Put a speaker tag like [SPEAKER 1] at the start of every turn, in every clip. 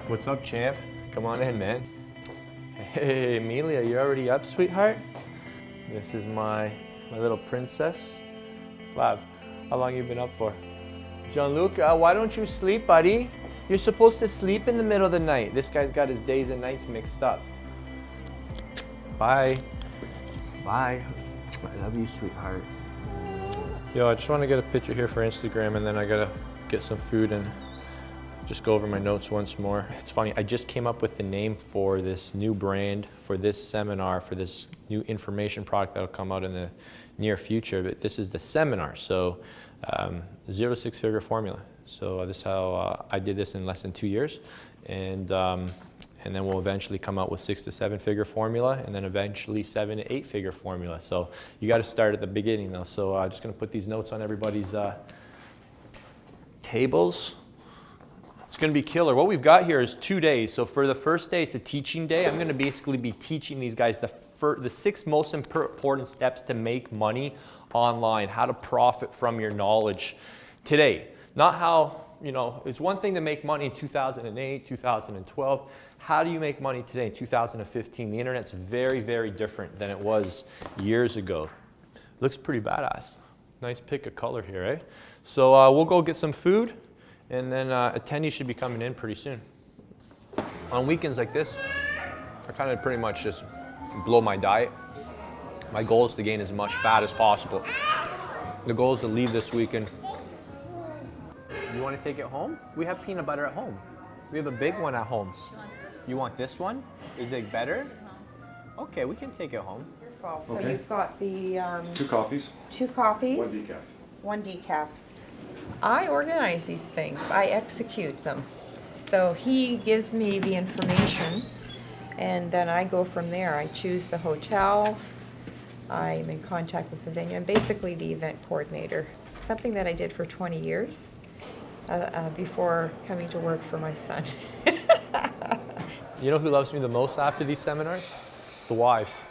[SPEAKER 1] What's up, champ? Come on in, man. Hey, Amelia, you already up, sweetheart? This is my little princess. Flav, how long you been up for? Gianluca, why don't you sleep, buddy? You're supposed to sleep in the middle of the night. This guy's got his days and nights mixed up. Bye. Bye. I love you, sweetheart. Yo, I just want to get a picture here for Instagram, and then I gotta get some food and just go over my notes once more. It's funny, I just came up with the name for this new brand, for this seminar, for this new information product that'll come out in the near future, but this is the seminar. So 0 to 6 figure formula. So this is how I did this in less than 2 years. And then we'll eventually come out with 6 to 7 figure formula, and then eventually 7 to 8 figure formula. So you got to start at the beginning though. So I'm just going to put these notes on everybody's tables. It's going to be killer. What we've got here is 2 days. So for the first day, it's a teaching day. I'm going to basically be teaching these guys the 6 most important steps to make money online, how to profit from your knowledge today. Not how, it's one thing to make money in 2008, 2012. How do you make money today in 2015? The internet's very, very different than it was years ago. Looks pretty badass. Nice pick of color here, eh? So we'll go get some food. And then attendees should be coming in pretty soon. On weekends like this, I kind of pretty much just blow my diet. My goal is to gain as much fat as possible. The goal is to leave this weekend. You want to take it home? We have peanut butter at home. We have a big one at home.
[SPEAKER 2] She wants this.
[SPEAKER 1] You want this one? Is it better? Okay, we can take it home.
[SPEAKER 3] So you've got the
[SPEAKER 4] 2 coffees.
[SPEAKER 3] 2 coffees,
[SPEAKER 4] 1 decaf.
[SPEAKER 3] 1 decaf. I organize these things. I execute them. So he gives me the information, and then I go from there. I choose the hotel. I'm in contact with the venue. I'm basically the event coordinator, something that I did for 20 years before coming to work for my son.
[SPEAKER 1] You know who loves me the most after these seminars? The wives.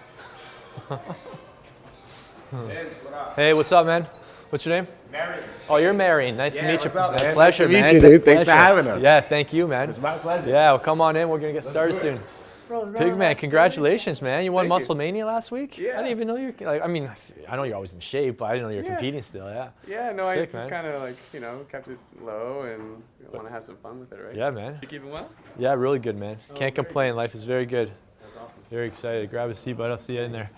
[SPEAKER 1] Hey, what's up, man? What's your name?
[SPEAKER 5] Marion.
[SPEAKER 1] Oh, you're Marion. Nice to meet you.
[SPEAKER 5] What's up, man?
[SPEAKER 1] Pleasure,
[SPEAKER 5] nice
[SPEAKER 1] man.
[SPEAKER 5] to meet you, dude. Thanks for
[SPEAKER 1] Pleasure.
[SPEAKER 5] having us.
[SPEAKER 1] Yeah, thank you, man.
[SPEAKER 5] It's my pleasure.
[SPEAKER 1] Yeah, well, come on in. We're going to get started soon. Pigman, congratulations, man. You won
[SPEAKER 5] Thank you.
[SPEAKER 1] Muscle Mania last week?
[SPEAKER 5] Yeah.
[SPEAKER 1] I didn't even know you were, I know you're always in shape, but I didn't know you were competing still, yeah.
[SPEAKER 5] Yeah, no,
[SPEAKER 1] Sick,
[SPEAKER 5] I just
[SPEAKER 1] man.
[SPEAKER 5] kind of kept it low and want to have some fun with it, right?
[SPEAKER 1] Yeah, man.
[SPEAKER 5] You keeping well?
[SPEAKER 1] Yeah, really good, man. Can't
[SPEAKER 5] very
[SPEAKER 1] complain. Life is very good.
[SPEAKER 5] That's awesome.
[SPEAKER 1] Very excited. Grab a seat, bud. I'll see you in there.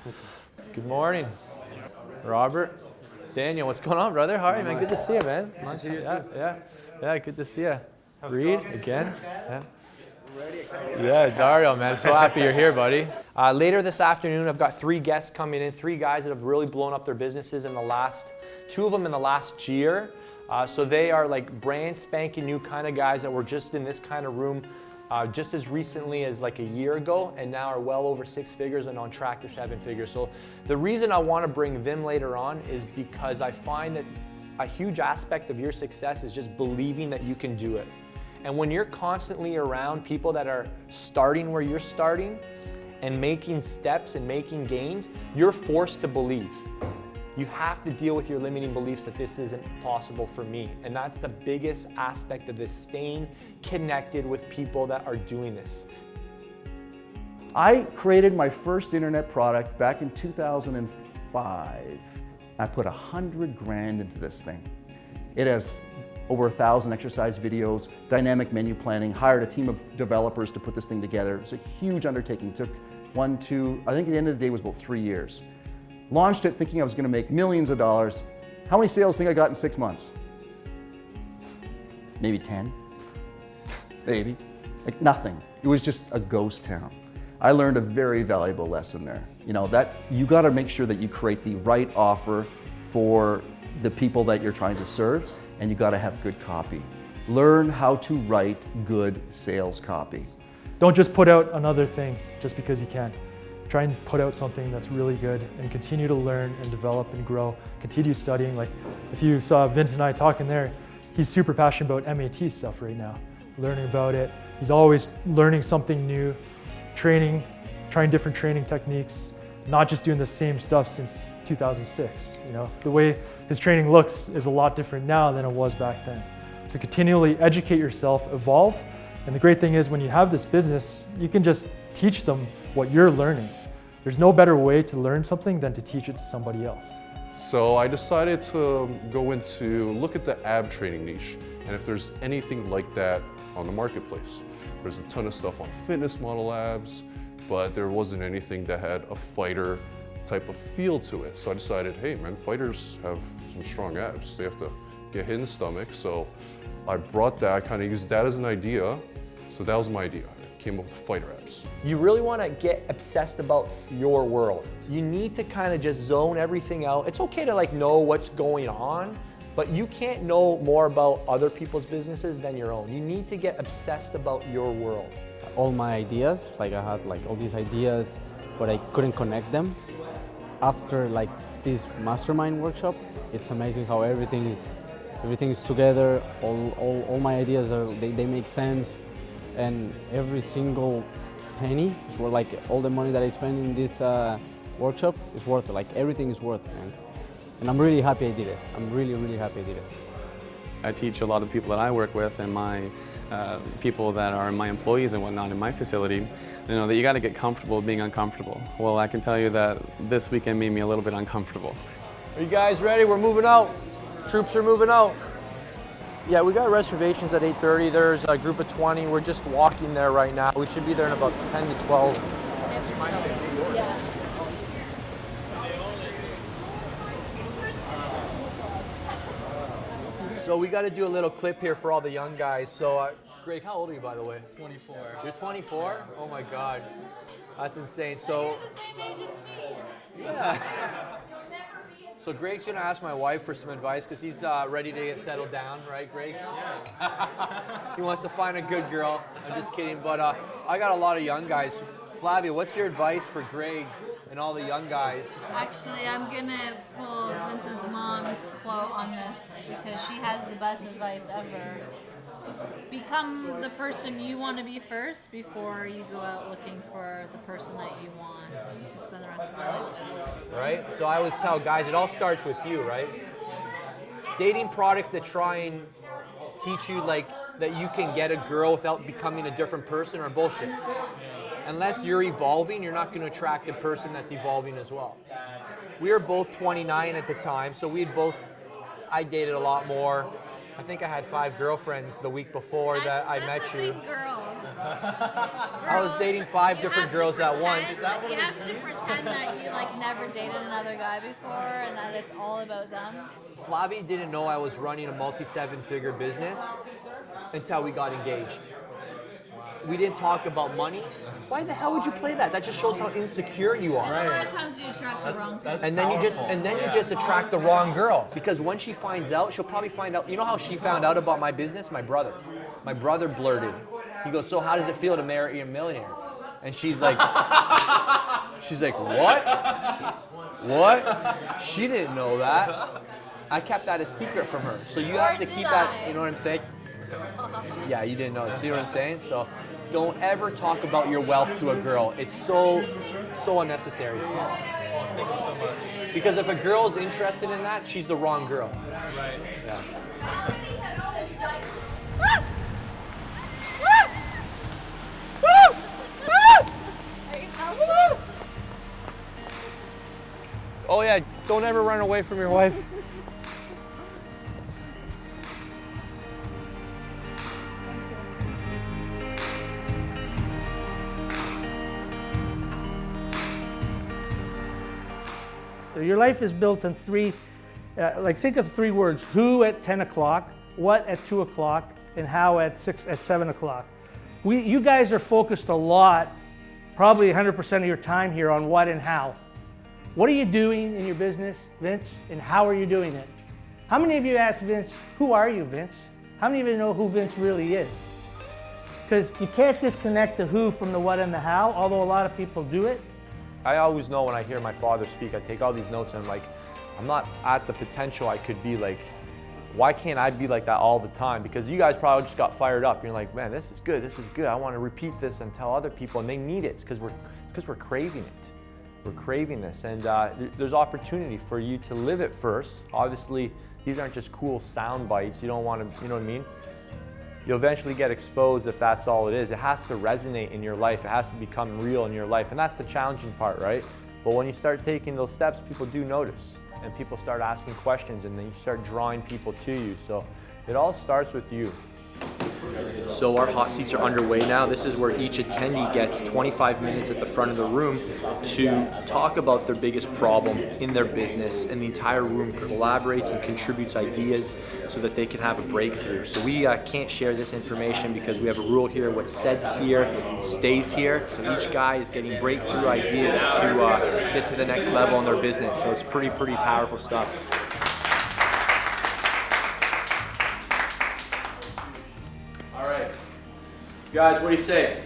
[SPEAKER 1] Good morning. Robert. Daniel, what's going on, brother? How are you, man? Good to see you, man.
[SPEAKER 5] Good to see you,
[SPEAKER 1] Yeah,
[SPEAKER 5] too.
[SPEAKER 1] yeah, good to see you. Reed, again. Yeah. Yeah, Dario, man. So happy you're here, buddy. Later this afternoon, I've got 3 guests coming in, 3 guys that have really blown up their businesses in the last, 2 of them in the last year. So they are like brand spanking new kind of guys that were just in this kind of room just as recently as like a year ago, and now are well over 6 figures and on track to 7 figures. So the reason I want to bring them later on is because I find that a huge aspect of your success is just believing that you can do it. And when you're constantly around people that are starting where you're starting and making steps and making gains, you're forced to believe. You have to deal with your limiting beliefs that this isn't possible for me. And that's the biggest aspect of this, staying connected with people that are doing this.
[SPEAKER 6] I created my first internet product back in 2005. I put $100,000 into this thing. It has over 1,000 exercise videos, dynamic menu planning, hired a team of developers to put this thing together. It was a huge undertaking. It took I think at the end of the day it was about 3 years. Launched it thinking I was gonna make millions of dollars. How many sales think I got in 6 months? Maybe 10, maybe, like nothing. It was just a ghost town. I learned a very valuable lesson there. That you gotta make sure that you create the right offer for the people that you're trying to serve, and you gotta have good copy. Learn how to write good sales copy.
[SPEAKER 7] Don't just put out another thing just because you can. Try and put out something that's really good and continue to learn and develop and grow. Continue studying. Like if you saw Vince and I talking there, he's super passionate about MAT stuff right now, learning about it. He's always learning something new, training, trying different training techniques, not just doing the same stuff since 2006. The way his training looks is a lot different now than it was back then. So continually educate yourself, evolve, And the great thing is when you have this business, you can just teach them what you're learning. There's no better way to learn something than to teach it to somebody else.
[SPEAKER 2] So I decided to look at the ab training niche, and if there's anything like that on the marketplace. There's a ton of stuff on fitness model abs, but there wasn't anything that had a fighter type of feel to it. So I decided, hey man, fighters have some strong abs. They have to get hit in the stomach. So I brought that, I kind of used that as an idea. So that was my idea. I came up with fighter abs.
[SPEAKER 1] You really want to get obsessed about your world. You need to kind of just zone everything out. It's okay to like know what's going on, but you can't know more about other people's businesses than your own. You need to get obsessed about your world.
[SPEAKER 4] All my ideas, like I had like all these ideas, but I couldn't connect them. After like this mastermind workshop, it's amazing how everything is together. All my ideas they make sense, and every single penny is worth, like all the money that I spend in this workshop is worth it. Like everything is worth it, man. And I'm really happy I did it. I'm really, really happy I did it.
[SPEAKER 5] I teach a lot of people that I work with and my people that are my employees and whatnot in my facility, that you got to get comfortable being uncomfortable. Well, I can tell you that this weekend made me a little bit uncomfortable.
[SPEAKER 1] Are you guys ready? We're moving out. Troops are moving out. Yeah, we got reservations at 8:30. There's a group of 20. We're just walking there right now. We should be there in about 10 to 12. So we got to do a little clip here for all the young guys. So, Greg, how old are you, by the way?
[SPEAKER 8] 24.
[SPEAKER 1] You're 24? Oh my God, that's insane. So, yeah. So Greg's gonna ask my wife for some advice because he's ready to get settled down, right, Greg? Yeah. He wants to find a good girl. I'm just kidding, but I got a lot of young guys. Flavia, what's your advice for Greg and all the young guys?
[SPEAKER 9] Actually, I'm gonna pull Vince's mom's quote on this because she has the best advice ever. Become the person you want to be first before you go out looking for the person that you want to spend the rest of your life with.
[SPEAKER 1] Right? So I always tell guys, it all starts with you, right? Dating products that try and teach you like that you can get a girl without becoming a different person are bullshit. Unless you're evolving, you're not going to attract a person that's evolving as well. We were both 29 at the time, so I dated a lot more. I think I had 5 girlfriends the week before that I met you.
[SPEAKER 9] Girls.
[SPEAKER 1] I was dating 5 different girls at once.
[SPEAKER 9] You have to pretend that you like never dated another guy before and that it's all about them.
[SPEAKER 1] Flavie didn't know I was running a multi-7-figure business until we got engaged. We didn't talk about money. Why the hell would you play that? That just shows how insecure you are.
[SPEAKER 9] And a lot of times you attract the wrong type.
[SPEAKER 1] And then you just attract the wrong girl, because when she finds out, she'll probably find out. You know how she found out about my business? My brother blurted. He goes, "So how does it feel to marry a millionaire?" And she's like, what? She didn't know that. I kept that a secret from her. So you have to keep that. You know what I'm saying? Yeah, you didn't know. See what I'm saying? So don't ever talk about your wealth to a girl. It's so unnecessary.
[SPEAKER 8] Thank you so much.
[SPEAKER 1] Because if a girl's interested in that, she's the wrong girl.
[SPEAKER 8] Right.
[SPEAKER 1] Yeah. Oh yeah, don't ever run away from your wife.
[SPEAKER 10] Your life is built on three, think of 3 words: who at 10 o'clock, what at 2 o'clock, and how at 7 o'clock. You guys are focused a lot, probably 100% of your time here, on what and how. What are you doing in your business, Vince, and how are you doing it? How many of you asked Vince, who are you, Vince? How many of you know who Vince really is? Because you can't disconnect the who from the what and the how, although a lot of people do it.
[SPEAKER 1] I always know when I hear my father speak, I take all these notes and I'm like, I'm not at the potential I could be. Like, why can't I be like that all the time? Because you guys probably just got fired up. You're like, man, this is good. I want to repeat this and tell other people, and they need it. It's because we're craving it. We're craving this, and there's opportunity for you to live it first. Obviously, these aren't just cool sound bites. You don't want to, you know what I mean? you'll eventually get exposed if that's all it is. It has to resonate in your life. It has to become real in your life. And that's the challenging part, right? But when you start taking those steps, people do notice. And people start asking questions, and then you start drawing people to you. So it all starts with you. So our hot seats are underway now. This is where each attendee gets 25 minutes at the front of the room to talk about their biggest problem in their business, and the entire room collaborates and contributes ideas so that they can have a breakthrough. So we can't share this information because we have a rule here: what's said here stays here. So each guy is getting breakthrough ideas to get to the next level in their business. So it's pretty powerful stuff. Guys, what do you say?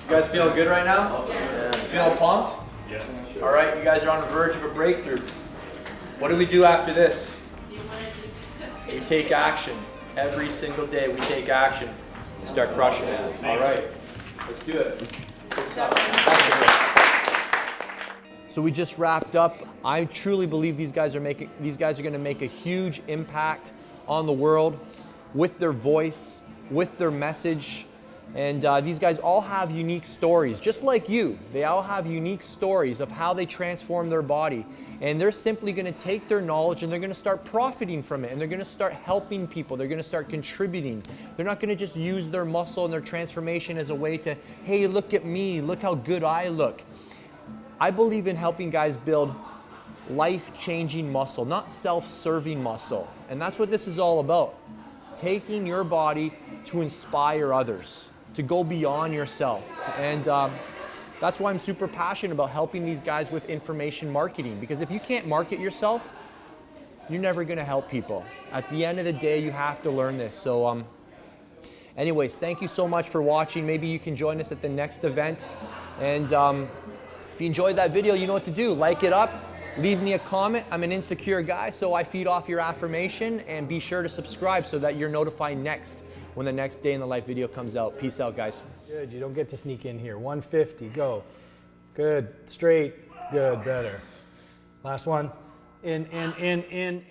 [SPEAKER 1] You guys feeling good right now? Yeah. Feeling pumped? Yeah. All right, you guys are on the verge of a breakthrough. What do we do after this? We take action. Every single day we take action to start crushing it. All right, let's do it. Good stuff. So we just wrapped up. I truly believe these guys are going to make a huge impact on the world with their voice, with their message. And these guys all have unique stories, just like you. They all have unique stories of how they transform their body. And they're simply going to take their knowledge and they're going to start profiting from it. And they're going to start helping people. They're going to start contributing. They're not going to just use their muscle and their transformation as a way to, hey, look at me, look how good I look. I believe in helping guys build life-changing muscle, not self-serving muscle. And that's what this is all about. Taking your body to inspire others, to go beyond yourself. And that's why I'm super passionate about helping these guys with information marketing, because if you can't market yourself, you're never gonna help people. At the end of the day, you have to learn this. So anyways, thank you so much for watching. Maybe you can join us at the next event. And if you enjoyed that video, you know what to do. Like it up, leave me a comment. I'm an insecure guy, so I feed off your affirmation, and be sure to subscribe so that you're notified next when the next day in the life video comes out. Peace out, guys.
[SPEAKER 8] Good, you don't get to sneak in here. 150, go. Good, straight, good, better. Last one. In.